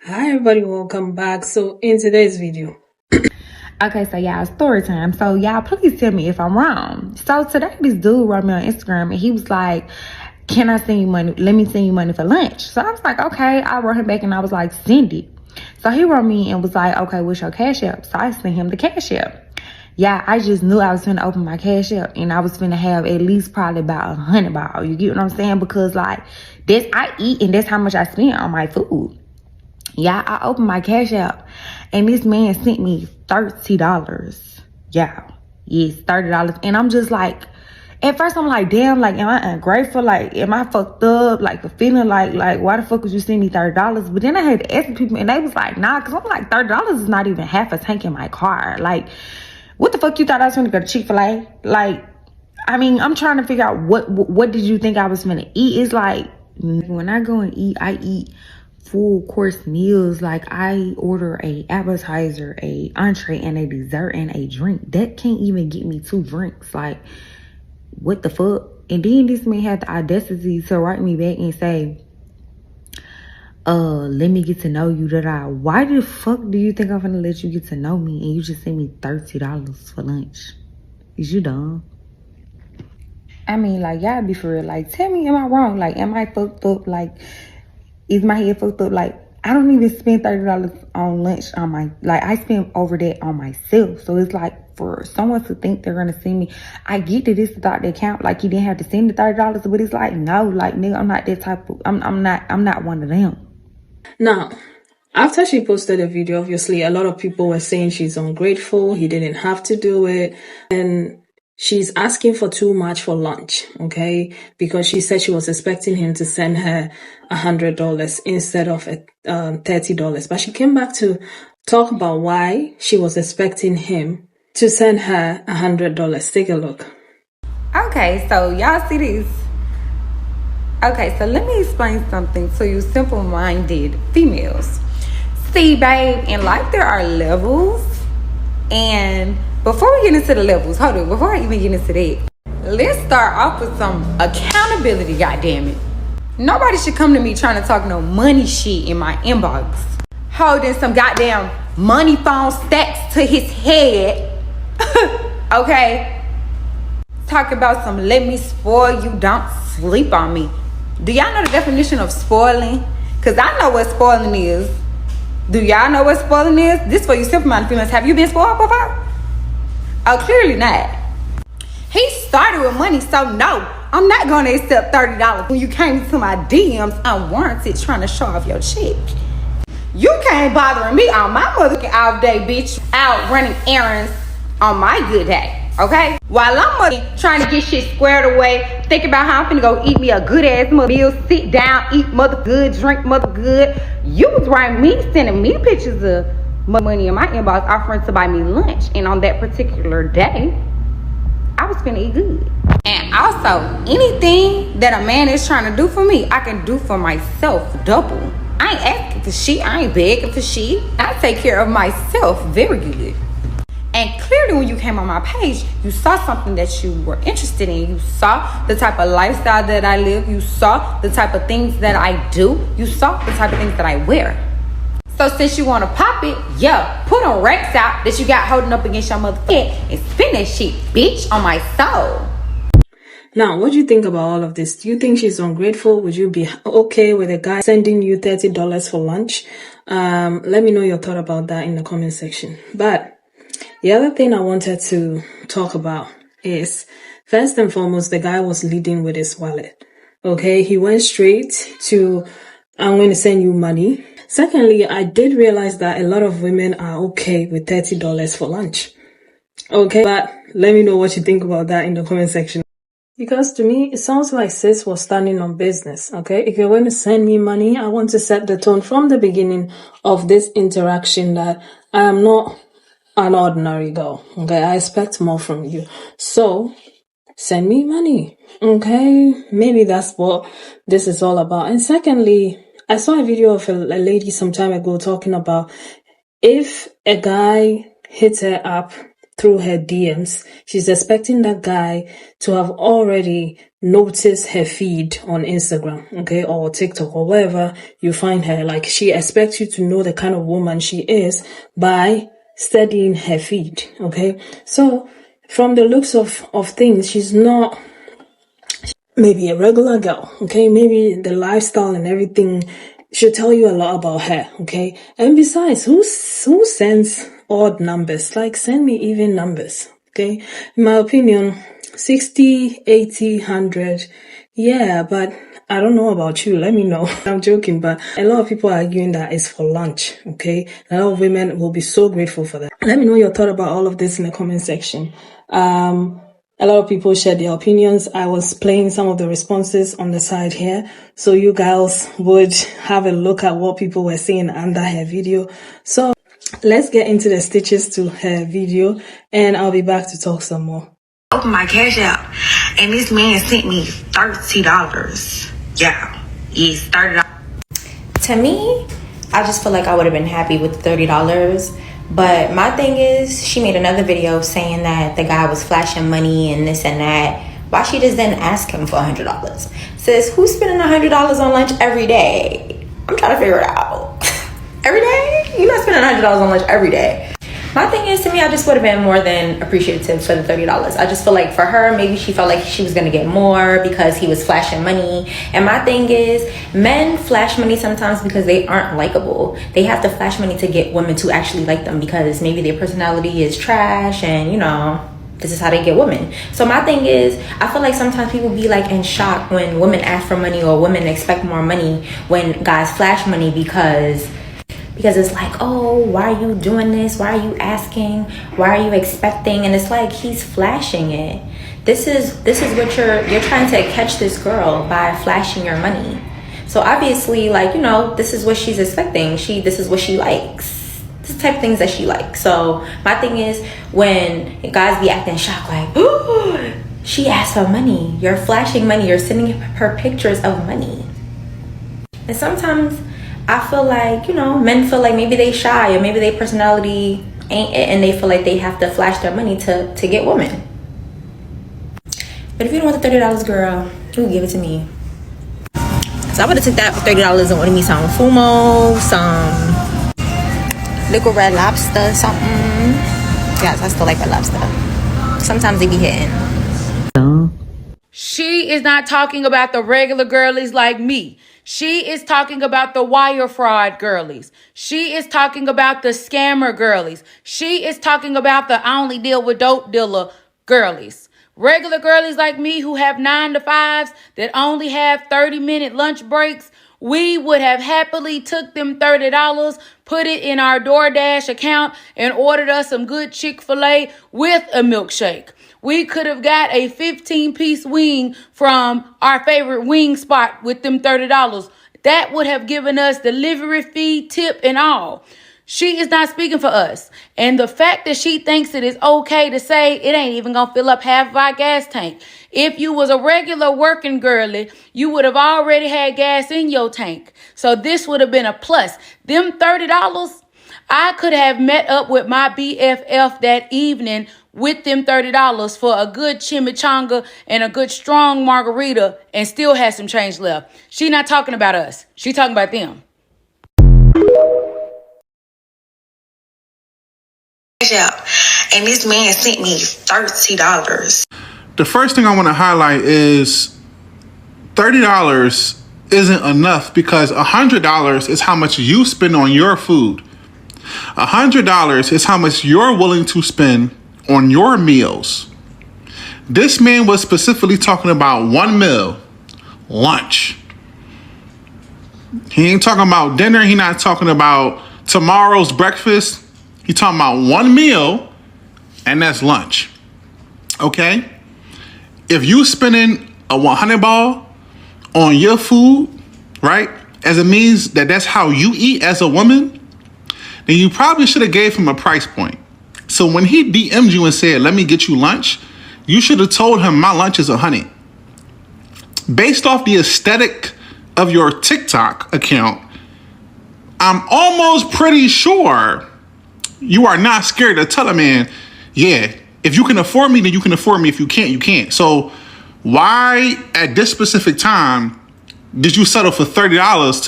Hi everybody, welcome back. So in today's video, Okay, so y'all, story time. So y'all, please tell me if I'm wrong. So today, this dude wrote me on Instagram and he was like, "Can I send you money? Let me send you money for lunch." So I was like, "Okay." I wrote him back and I was like, "Send it." So he wrote me and was like, "Okay, what's your Cash App?" So I sent him the Cash App. Yeah, I just knew I was finna open my Cash App and I was finna have at least probably about 100 ball. You get what I'm saying? Because like I eat and that's how much I spend on my food. Yeah, I opened my Cash App and this man sent me $30. Yeah, yes, $30. And I'm just like, at first I'm like, damn, like, am I ungrateful? Like, am I fucked up? Like, for feeling like, why the fuck would you send me $30? But then I had to ask people and they was like, nah, because I'm like, $30 is not even half a tank in my car. Like, what the fuck you thought I was gonna go to Chick-fil-A? Like, I mean, I'm trying to figure out what did you think I was gonna eat? It's like, when I go and eat, I eat full course meals. Like I order a appetizer, a entree, and a dessert and a drink. That can't even get me 2 drinks. Like, what the fuck? And then this man had the audacity to write me back and say, let me get to know you. Why the fuck do you think I'm gonna let you get to know me and you just send me $30 for lunch? Is you dumb? I mean, like, y'all be for real. Like, tell me, am I wrong? Like, am I fucked up? Like, is my head fucked up? Like, I don't even spend $30 on lunch on my, like, I spend over that on myself. So it's like, for someone to think they're gonna send me, I get that this is out the account, like he didn't have to send the $30, but it's like, no, like, nigga, I'm not that type of, I'm not one of them. now, after she posted a video, obviously a lot of people were saying she's ungrateful, he didn't have to do it, and she's asking for too much for lunch, okay? Because she said she was expecting him to send her $100 instead of $30. But she came back to talk about why she was expecting him to send her $100. Take a look. Okay, so y'all see this? Okay, so let me explain something to you simple-minded females. See, babe, in life there are levels. And before we get into the levels, hold on, before I even get into that, let's start off with some accountability, goddammit. Nobody should come to me trying to talk no money shit in my inbox. Holding some goddamn money phone stacks to his head. Okay? Talk about some let me spoil you, don't sleep on me. Do y'all know the definition of spoiling? Because I know what spoiling is. Do y'all know what spoiling is? This for you simple-minded females. Have you been spoiled before? Oh, clearly not. He started with money, so no, I'm not going to accept $30 when you came to my DMs unwarranted trying to show off your chick. You can't bothering me on my motherfucking off day, bitch, out running errands on my good day, okay? While I'm trying to get shit squared away, think about how I'm finna go eat me a good ass meal, sit down, eat mother good, drink mother good. You was writing me, sending me pictures of money in my inbox, offering to buy me lunch, and on that particular day, I was finna eat good. And also, anything that a man is trying to do for me, I can do for myself double. I ain't asking for shit. I ain't begging for shit. I take care of myself very good. And clearly when you came on my page, you saw something that you were interested in. You saw the type of lifestyle that I live. You saw the type of things that I do. You saw the type of things that I wear. So since you want to pop it, yeah, put on racks out that you got holding up against your motherfucking head and spend that shit, bitch, on my soul. Now, what do you think about all of this? Do you think she's ungrateful? Would you be okay with a guy sending you $30 for lunch? Let me know your thought about that in the comment section. But the other thing I wanted to talk about is, first and foremost, the guy was leading with his wallet. Okay, he went straight to, I'm going to send you money. Secondly, I did realize that a lot of women are okay with $30 for lunch. Okay, but let me know what you think about that in the comment section. Because to me, it sounds like sis was standing on business, okay? If you're going to send me money, I want to set the tone from the beginning of this interaction that I am not an ordinary girl, okay? I expect more from you. So, send me money, okay? Maybe that's what this is all about. And secondly, I saw a video of a lady some time ago talking about if a guy hits her up through her DMs, she's expecting that guy to have already noticed her feed on Instagram, okay, or TikTok or wherever you find her. Like, she expects you to know the kind of woman she is by studying her feed, okay? So from the looks of things, she's not maybe a regular girl, okay? Maybe the lifestyle and everything should tell you a lot about her, okay? And besides, who sends odd numbers? Like, send me even numbers, okay? In my opinion, 60, 80, 100, yeah, but I don't know about you. Let me know. I'm joking, but a lot of people are arguing that it's for lunch, okay? A lot of women will be so grateful for that. Let me know your thought about all of this in the comment section. A lot of people shared their opinions. I was playing some of the responses on the side here, so you guys would have a look at what people were saying under her video. So let's get into the stitches to her video, and I'll be back to talk some more. Open my Cash App, and this man sent me $30. Yeah, it's $30. To me, I just feel like I would have been happy with $30. But my thing is, she made another video saying that the guy was flashing money and this and that. Why she just didn't ask him for $100? Says, who's spending $100 on lunch every day? I'm trying to figure it out. Every day? You're not spending $100 on lunch every day. My thing is, to me, I just would have been more than appreciative for the $30. I just feel like for her, maybe she felt like she was going to get more because he was flashing money. And my thing is, men flash money sometimes because they aren't likable. They have to flash money to get women to actually like them because maybe their personality is trash and, you know, this is how they get women. So my thing is, I feel like sometimes people be like in shock when women ask for money or women expect more money when guys flash money because it's like, oh, why are you doing this? Why are you asking? Why are you expecting? And it's like, he's flashing it. This is what you're trying to catch this girl by flashing your money. So obviously, like, you know, this is what she's expecting. This is what she likes. This is the type of things that she likes. So my thing is, when guys be acting shocked, like, ooh, she asked for money. You're flashing money. You're sending her pictures of money. And sometimes I feel like, you know, men feel like maybe they shy or maybe their personality ain't it and they feel like they have to flash their money to get women. But if you don't want the $30, girl, you can give it to me. So I would have took that for $30 and ordered me some Fumo, some liquid red lobster, something. Yes, I still like red lobster. Sometimes they be hitting. She is not talking about the regular girlies like me. She is talking about the wire fraud girlies. She is talking about the scammer girlies. She is talking about the I only deal with dope dealer girlies. Regular girlies like me who have 9 to 5s that only have 30-minute lunch breaks, we would have happily took them $30, put it in our DoorDash account, and ordered us some good Chick-fil-A with a milkshake. We could have got a 15-piece wing from our favorite wing spot with them $30. That would have given us delivery fee, tip, and all. She is not speaking for us. And the fact that she thinks it is okay to say it ain't even going to fill up half of our gas tank. If you was a regular working girly, you would have already had gas in your tank. So this would have been a plus. Them $30, I could have met up with my BFF that evening with them $30 for a good chimichanga and a good strong margarita and still had some change left. She not talking about us. She talking about them. And this man sent me $30. The first thing I want to highlight is $30 isn't enough because $100 is how much you spend on your food. $100 is how much you're willing to spend on your meals. This man was specifically talking about one meal, lunch. He ain't talking about dinner. He not talking about tomorrow's breakfast. He talking about one meal, and that's lunch. Okay? If you spending a 100 ball on your food, right, as it means that that's how you eat as a woman, then you probably should have gave him a price point. So when he DM'd you and said, let me get you lunch, you should have told him my lunch is $100. Based off the aesthetic of your TikTok account, I'm almost pretty sure you are not scared to tell a man, yeah, if you can afford me, then you can afford me. If you can't, you can't. So why at this specific time did you settle for $30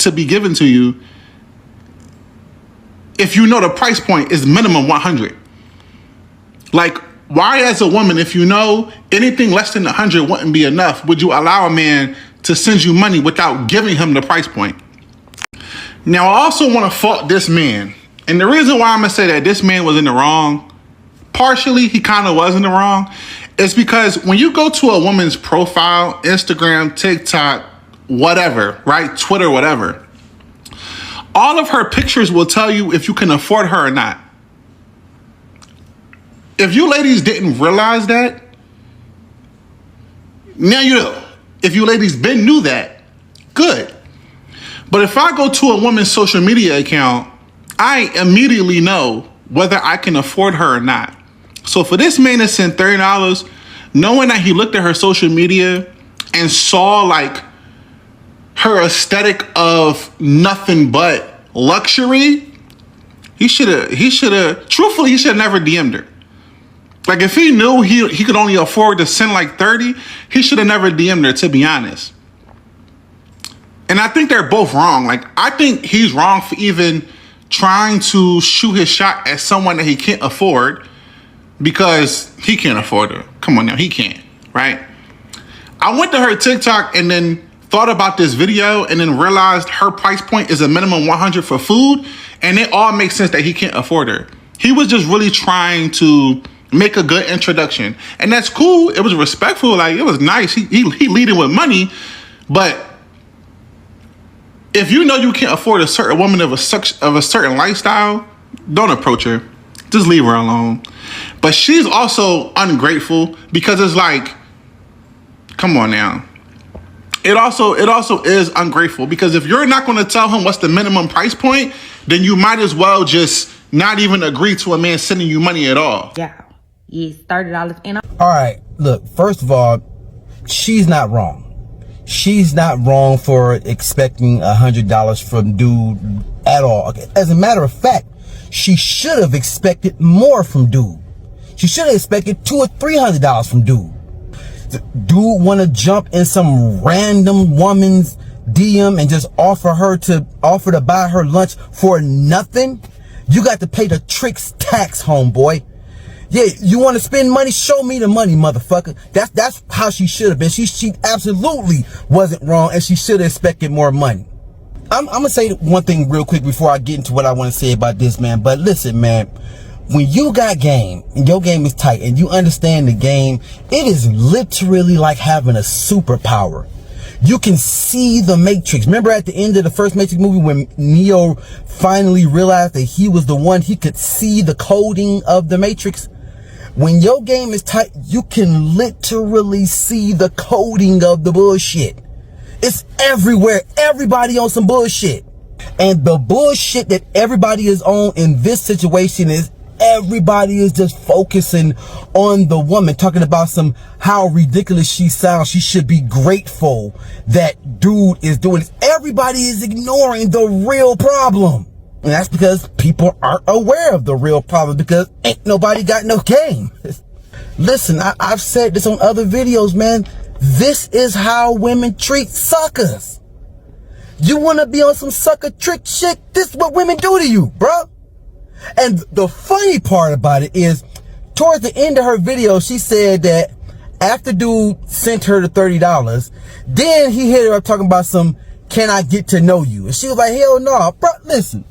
to be given to you if you know the price point is minimum $100? Like, why as a woman, if you know anything less than $100 wouldn't be enough, would you allow a man to send you money without giving him the price point? Now, I also want to fault this man. And the reason why I'm going to say that this man was in the wrong, partially he kind of was in the wrong, is because when you go to a woman's profile, Instagram, TikTok, whatever, right? Twitter, whatever, all of her pictures will tell you if you can afford her or not. If you ladies didn't realize that, now you know. If you ladies been knew that, good. But if I go to a woman's social media account, I immediately know whether I can afford her or not. So for this man to send $30, knowing that he looked at her social media and saw like her aesthetic of nothing but luxury, he should have, truthfully, he should have never DM'd her. Like, if he knew he could only afford to send like 30, he should have never DM'd her, to be honest. And I think they're both wrong. Like, I think he's wrong for even trying to shoot his shot at someone that he can't afford, because he can't afford her. Come on now, he can't, right? I went to her TikTok and then thought about this video and then realized her price point is a minimum $100 for food, and it all makes sense that he can't afford her. He was just really trying to make a good introduction, and that's cool. It was respectful, like it was nice. He leading with money, but if you know you can't afford a certain woman of a certain lifestyle, don't approach her. Just leave her alone. But she's also ungrateful, because it's like, come on now. It also is ungrateful, because if you're not going to tell him what's the minimum price point, then you might as well just not even agree to a man sending you money at all. Yeah. Yes, $30 and all right, look, first of all, she's not wrong. She's not wrong for expecting $100 from dude at all. Okay. As a matter of fact, she should have expected more from dude. She should have expected $200 or $300 from dude. Dude want to jump in some random woman's DM and just offer to buy her lunch for nothing? You got to pay the tricks tax, homeboy. Yeah, you want to spend money? Show me the money, motherfucker. That's how she should have been. She absolutely wasn't wrong, and she should have expected more money. I'm gonna say one thing real quick before I get into what I want to say about this, man. But listen, man, when you got game and your game is tight and you understand the game, it is literally like having a superpower. You can see the Matrix. Remember at the end of the first Matrix movie when Neo finally realized that he was the one, he could see the coding of the Matrix? When your game is tight, you can literally see the coding of the bullshit. It's everywhere. Everybody on some bullshit. And the bullshit that everybody is on in this situation is everybody is just focusing on the woman, talking about how ridiculous she sounds. She should be grateful that dude is doing this. Everybody is ignoring the real problem. And that's because people aren't aware of the real problem, because ain't nobody got no game. Listen, I've said this on other videos, man. This is how women treat suckers. You want to be on some sucker trick shit? This is what women do to you, bro. And the funny part about it is, towards the end of her video, she said that after dude sent her the $30, then he hit her up talking about can I get to know you? And she was like, hell no, bro, listen.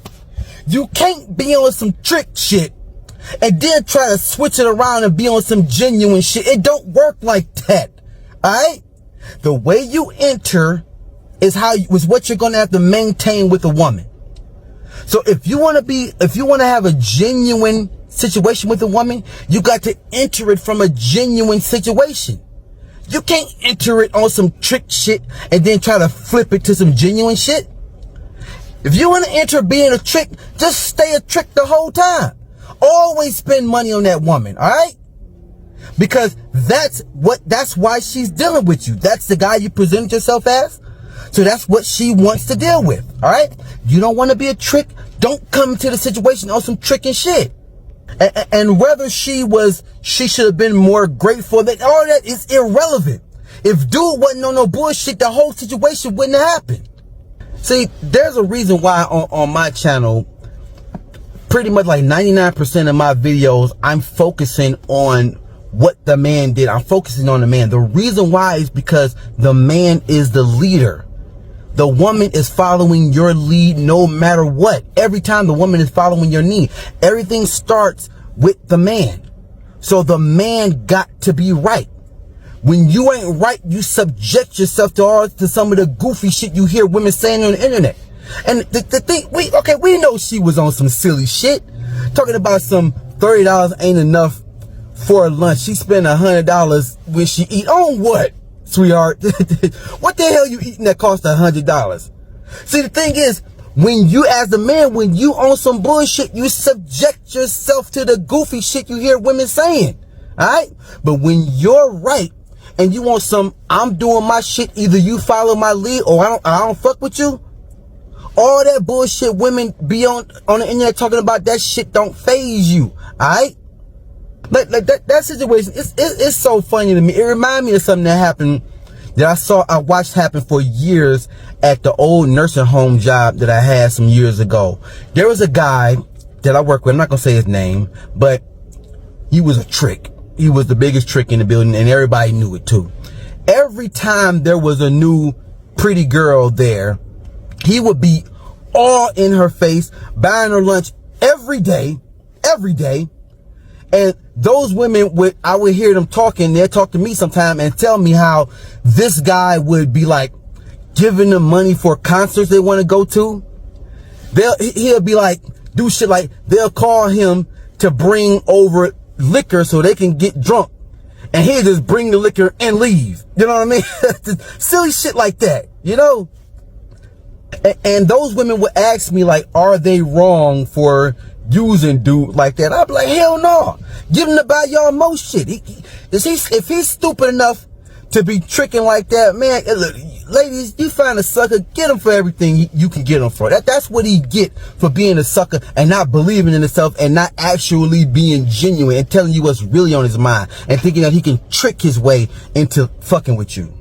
You can't be on some trick shit and then try to switch it around and be on some genuine shit. It don't work like that. Alright? The way you enter is what you're gonna have to maintain with a woman. So if you wanna have a genuine situation with a woman, you got to enter it from a genuine situation. You can't enter it on some trick shit and then try to flip it to some genuine shit. If you want to enter being a trick, just stay a trick the whole time. Always spend money on that woman, all right? Because that's why she's dealing with you. That's the guy you presented yourself as. So that's what she wants to deal with, all right? You don't want to be a trick? Don't come to the situation on some trick and shit. And whether she should have been more grateful, that all that is irrelevant. If dude wasn't on no bullshit, the whole situation wouldn't have happened. See, there's a reason why on my channel, pretty much like 99% of my videos, I'm focusing on what the man did. I'm focusing on the man. The reason why is because the man is the leader. The woman is following your lead no matter what. Every time the woman is following your lead, everything starts with the man. So the man got to be right. When you ain't right, you subject yourself to some of the goofy shit you hear women saying on the internet. And the thing, we know she was on some silly shit. Talking about some $30 ain't enough for a lunch. She spent $100 when she eat on what, sweetheart? What the hell you eating that cost $100? See, the thing is, when you as a man, when you on some bullshit, you subject yourself to the goofy shit you hear women saying. Alright? But when you're right and you want some, I'm doing my shit, either you follow my lead or I don't fuck with you. All that bullshit women be on the internet talking about, that shit don't faze you. Alright? Like that situation, it's so funny to me. It reminds me of something that happened that I watched happen for years at the old nursing home job that I had some years ago. There was a guy that I worked with, I'm not gonna say his name, but he was a trick. He was the biggest trick in the building, and everybody knew it too. Every time there was a new pretty girl there, he would be all in her face, buying her lunch every day. And those women I would hear them talking. They'd talk to me sometime and tell me how this guy would be like giving them money for concerts they want to go to. He'll be like, do shit like, they'll call him to bring over liquor so they can get drunk, and he'll just bring the liquor and leave. You know what I mean? Silly shit like that, you know? And those women would ask me, like, are they wrong for using dude like that? I'd be like, hell no. Give him to buy y'all more shit. If he's stupid enough to be tricking like that, man, look, ladies, you find a sucker, get him for everything you can get him for. That's what he get for being a sucker and not believing in himself and not actually being genuine and telling you what's really on his mind and thinking that he can trick his way into fucking with you.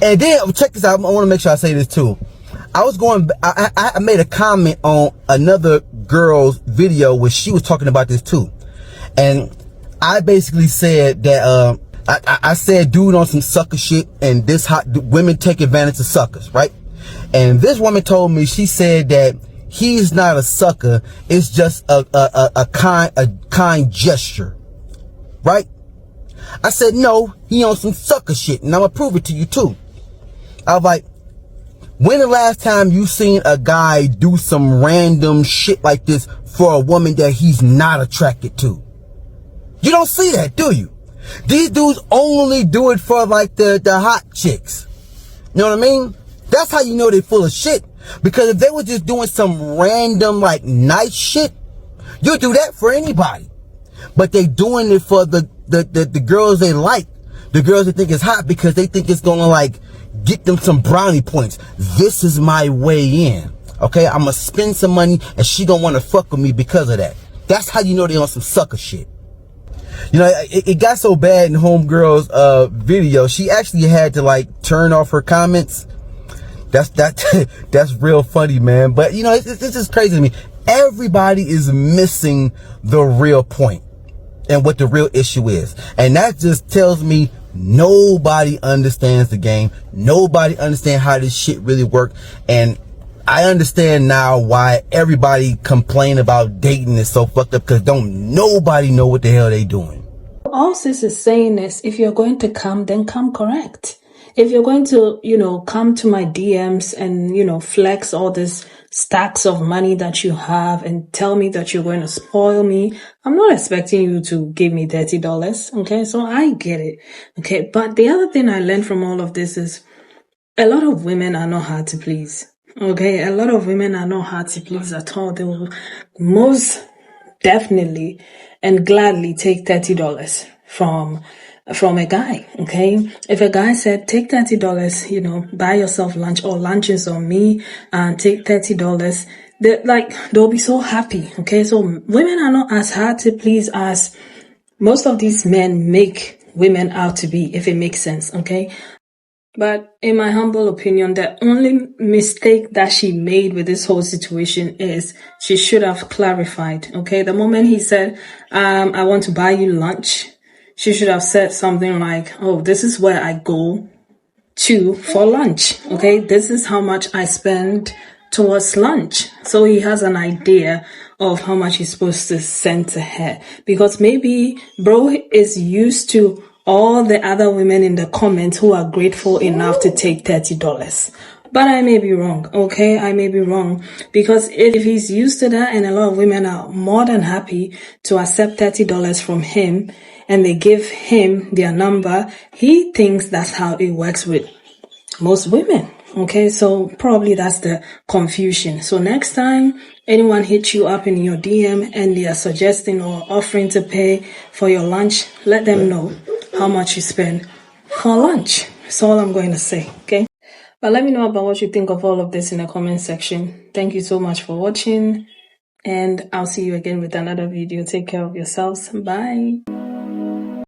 And then, check this out, I want to make sure I say this too. I made a comment on another girl's video where she was talking about this too. And I basically said that, I said dude on some sucker shit, and women take advantage of suckers, right? And this woman told me, she said that he's not a sucker, it's just a kind gesture, right? I said, no, he on some sucker shit, and I'm gonna prove it to you too. I was like, when the last time you seen a guy do some random shit like this for a woman that he's not attracted to? You don't see that, do you? These dudes only do it for like the hot chicks. You know what I mean? That's how you know they're full of shit. Because if they were just doing some random like nice shit, you'll do that for anybody. But they doing it for the girls they like. The girls they think is hot because they think it's gonna like get them some brownie points. This is my way in. Okay, I'm gonna spend some money and she gonna wanna fuck with me because of that. That's how you know they on some sucker shit. You know, it got so bad in Homegirl's video, she actually had to like turn off her comments. That's real funny, man. But you know, this is crazy to me. Everybody is missing the real point and what the real issue is. And that just tells me nobody understands the game. Nobody understands how this shit really works. And I understand now why everybody complain about dating is so fucked up, because don't nobody know what the hell they doing. All sis is saying is, if you're going to come, then come correct. If you're going to, come to my DMs and, flex all this stacks of money that you have and tell me that you're going to spoil me, I'm not expecting you to give me $30. Okay, so I get it. Okay, but the other thing I learned from all of this is a lot of women are not hard to please. Okay, a lot of women are not hard to please at all. They will most definitely and gladly take $30 from a guy. Okay, if a guy said take $30, buy yourself lunch, or lunch is on me, and take $30, they'll be so happy. Okay, so women are not as hard to please as most of these men make women out to be, if it makes sense. Okay. But in my humble opinion, the only mistake that she made with this whole situation is she should have clarified. Okay. The moment he said, I want to buy you lunch, she should have said something like, oh, this is where I go to for lunch. Okay. This is how much I spend towards lunch. So he has an idea of how much he's supposed to send to her, because maybe bro is used to all the other women in the comments who are grateful enough to take $30. But I may be wrong, okay? I may be wrong. Because if he's used to that and a lot of women are more than happy to accept $30 from him and they give him their number, he thinks that's how it works with most women. Okay, so probably that's the confusion. So next time anyone hits you up in your DM and they are suggesting or offering to pay for your lunch, let them know how much you spend for lunch. That's all I'm going to say, okay? But let me know about what you think of all of this in the comment section. Thank you so much for watching, and I'll see you again with another video. Take care of yourselves. Bye.